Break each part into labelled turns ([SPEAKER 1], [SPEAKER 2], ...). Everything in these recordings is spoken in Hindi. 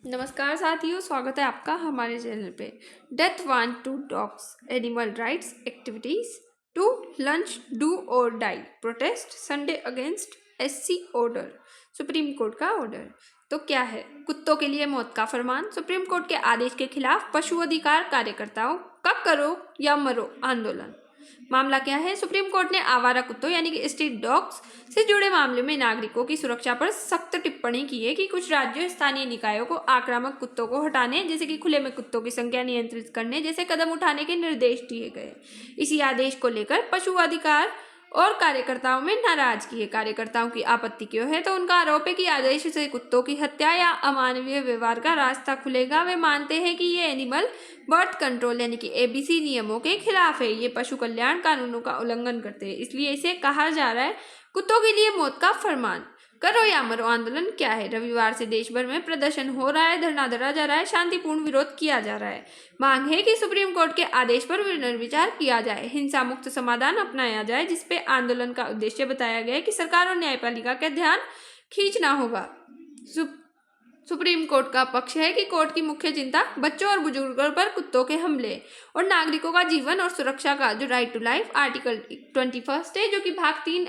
[SPEAKER 1] नमस्कार साथियों, स्वागत है आपका हमारे चैनल पे। Death want to dogs, animal rights activities to launch do or die, protest Sunday against SC order, Supreme Court का ऑर्डर। तो क्या है? कुत्तों के लिए मौत का फरमान, सुप्रीम कोर्ट के आदेश के खिलाफ पशु अधिकार कार्यकर्ताओं का करो या मरो आंदोलन। मामला क्या है? सुप्रीम कोर्ट ने आवारा कुत्तों यानी कि स्ट्रीट डॉग्स से जुड़े मामले में नागरिकों की सुरक्षा पर सख्त टिप्पणी की है कि कुछ राज्यों स्थानीय निकायों को आक्रामक कुत्तों को हटाने, जैसे कि खुले में कुत्तों की संख्या नियंत्रित करने जैसे कदम उठाने के निर्देश दिए गए। इसी आदेश को लेकर पशु अधिकार और कार्यकर्ताओं में नाराजगी है। कार्यकर्ताओं की आपत्ति क्यों है? तो उनका आरोप है कि आदेश से कुत्तों की हत्या या अमानवीय व्यवहार का रास्ता खुलेगा। वे मानते हैं कि ये एनिमल बर्थ कंट्रोल यानी कि एबीसी नियमों के खिलाफ है। ये पशु कल्याण कानूनों का उल्लंघन करते हैं, इसलिए इसे कहा जा रहा है कुत्तों के लिए मौत का फरमान। करो या मरो आंदोलन क्या है? रविवार से देश भर में प्रदर्शन हो रहा है, धरना धरा जा रहा है, शांतिपूर्ण विरोध किया जा रहा है। मांग है कि सुप्रीम कोर्ट के आदेश पर पुनर्विचार किया जाए, हिंसा मुक्त समाधान अपनाया जाए, जिसपे आंदोलन का उद्देश्य बताया गया है कि सरकार और न्यायपालिका का ध्यान खींचना होगा। सुप्रीम कोर्ट का पक्ष है कि कोर्ट की मुख्य चिंता बच्चों और बुजुर्गों पर कुत्तों के हमले और नागरिकों का जीवन और सुरक्षा का जो राइट टू लाइफ आर्टिकल 21 है, जो कि भाग 3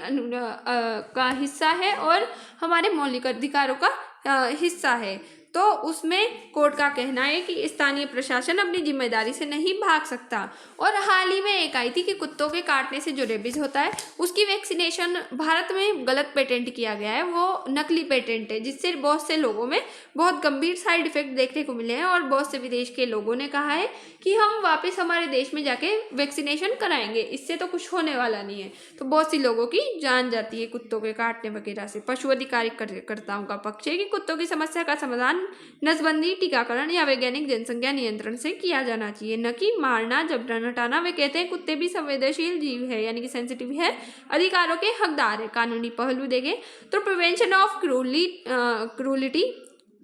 [SPEAKER 1] का हिस्सा है और हमारे मौलिक अधिकारों का हिस्सा है। तो उसमें कोर्ट का कहना है कि स्थानीय प्रशासन अपनी जिम्मेदारी से नहीं भाग सकता। और हाल ही में एक आई थी कि कुत्तों के काटने से जो रेबीज होता है उसकी वैक्सीनेशन भारत में गलत पेटेंट किया गया है। वो नकली पेटेंट है, जिससे बहुत से लोगों में बहुत गंभीर साइड इफेक्ट देखने को मिले हैं और बहुत से विदेश के लोगों ने कहा है कि हम वापस हमारे देश में जाके वैक्सीनेशन कराएंगे, इससे तो कुछ होने वाला नहीं है। तो बहुत सी लोगों की जान जाती है कुत्तों के काटने वगैरह से। पशु अधिकारी कार्यकर्ताओं का पक्ष है कि कुत्तों की समस्या का समाधान नसबंदी, टीकाकरण या वैज्ञानिक जनसंख्या नियंत्रण से किया जाना चाहिए, न कि मारना, जबरन हटाना। वे कहते हैं कुत्ते भी संवेदनशील जीव है यानी कि सेंसिटिव है, अधिकारों के हकदार है। कानूनी पहलू देखें तो prevention of cruelty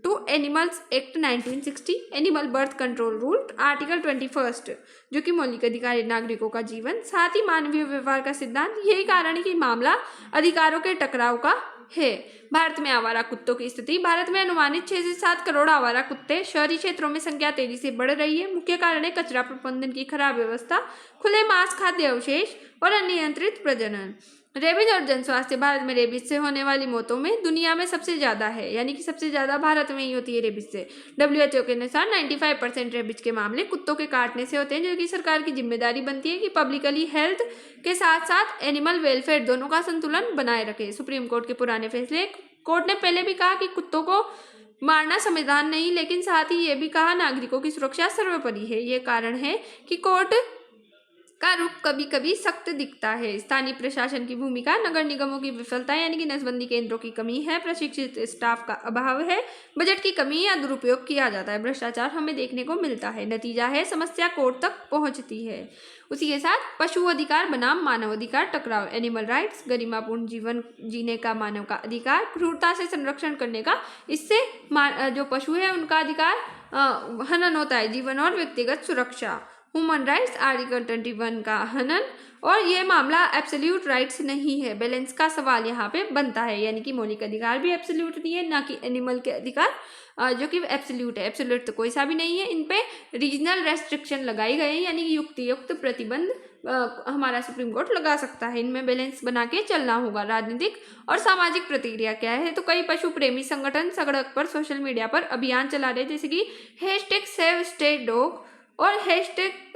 [SPEAKER 1] to animals act 1960, animal birth control rule article 21, जो कि मौलिक अधिकार नागरिकों का जीवन, साथ ही मानवीय व्यवहार का सिद्धांत। यही कारण है कि मामला अधिकारों के टकराव का है। भारत में आवारा कुत्तों की स्थिति। भारत में अनुमानित 6 से 7 करोड़ आवारा कुत्ते, शहरी क्षेत्रों में संख्या तेजी से बढ़ रही है। मुख्य कारण है कचरा प्रबंधन की खराब व्यवस्था, खुले मांस, खाद्य अवशेष और अनियंत्रित प्रजनन। रेबीज और जन स्वास्थ्य। भारत में रेबीज से होने वाली मौतों में दुनिया में सबसे ज्यादा है, यानी कि सबसे ज्यादा भारत में ही होती है रेबीज से। WHO के अनुसार 95% रेबीज के मामले कुत्तों के काटने से होते हैं, जो कि सरकार की जिम्मेदारी बनती है कि पब्लिकली हेल्थ के साथ साथ एनिमल वेलफेयर दोनों का संतुलन बनाए रखे। सुप्रीम कोर्ट के पुराने फैसले। कोर्ट ने पहले भी कहा कि कुत्तों को मारना संविधान नहीं, लेकिन साथ ही ये भी कहा नागरिकों की सुरक्षा सर्वोपरि है। ये कारण है कि कोर्ट का रुख कभी कभी सख्त दिखता है। स्थानीय प्रशासन की भूमिका। नगर निगमों की विफलता यानी कि नसबंदी केंद्रों की कमी है, प्रशिक्षित स्टाफ का अभाव है, बजट की कमी या दुरुपयोग किया जाता है, भ्रष्टाचार हमें देखने को मिलता है। नतीजा है समस्या कोर्ट तक पहुंचती है। उसी के साथ पशु अधिकार बनाम मानव अधिकार टकराव। एनिमल राइट्स, गरिमापूर्ण जीवन जीने का मानव का अधिकार, क्रूरता से संरक्षण करने का। इससे जो पशु है उनका अधिकार हनन होता है, जीवन और व्यक्तिगत सुरक्षा। ह्यूमन राइट्स आर्टिकल 21 का हनन। और ये मामला एब्सोल्यूट राइट्स नहीं है, बैलेंस का सवाल यहाँ पे बनता है, यानी कि मौलिक अधिकार भी एब्सोल्यूट नहीं है, ना कि एनिमल के अधिकार जो कि एब्सोल्यूट है। एब्सोल्यूट तो कोई सा भी नहीं है। इन पे रीजनल रेस्ट्रिक्शन लगाई गई है, यानी कि युक्त प्रतिबंध हमारा सुप्रीम कोर्ट लगा सकता है। इनमें बैलेंस बना के चलना होगा। राजनीतिक और सामाजिक प्रतिक्रिया क्या है? तो कई पशु प्रेमी संगठन सड़क पर, सोशल मीडिया पर अभियान चला रहे, जैसे कि #SaveStayDog और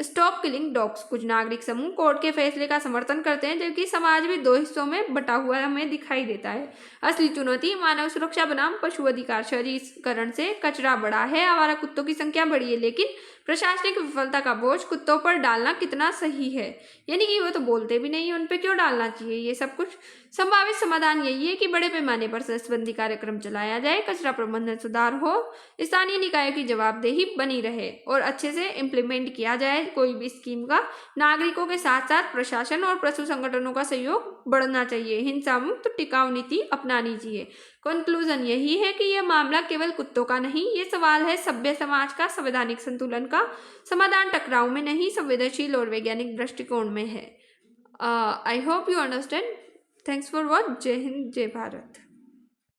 [SPEAKER 1] #Stop Killing Dogs। कुछ नागरिक समूह कोर्ट के फैसले का समर्थन करते हैं, जबकि समाज भी दो हिस्सों में बटा हुआ हमें दिखाई देता है। असली चुनौती मानव सुरक्षा बनाम पशु अधिकार। शहरीकरण से कचरा बढ़ा है, आवारा कुत्तों की संख्या बढ़ी है, लेकिन प्रशासनिक विफलता का बोझ कुत्तों पर डालना कितना सही है? यानी कि वो तो बोलते भी नहीं, उन पे क्यों डालना चाहिए ये सब कुछ? संभावित समाधान यही है कि बड़े पैमाने पर नसबंदी कार्यक्रम चलाया जाए, कचरा प्रबंधन सुधार हो, स्थानीय निकायों की जवाबदेही बनी रहे और अच्छे से इम्प्लीमेंट किया जाए कोई भी स्कीम का। नागरिकों के साथ साथ प्रशासन और पशु संगठनों का सहयोग बढ़ना चाहिए। हिंसा मुक्त टिकाऊ नीति अपनानी चाहिए। कंक्लूजन यही है कि यह मामला केवल कुत्तों का नहीं, ये सवाल है सभ्य समाज का, संवैधानिक संतुलन का। समाधान टकराव में नहीं, संवेदनशील और वैज्ञानिक दृष्टिकोण में है। I hope you understand. Thanks for watch. जय हिंद, जय भारत।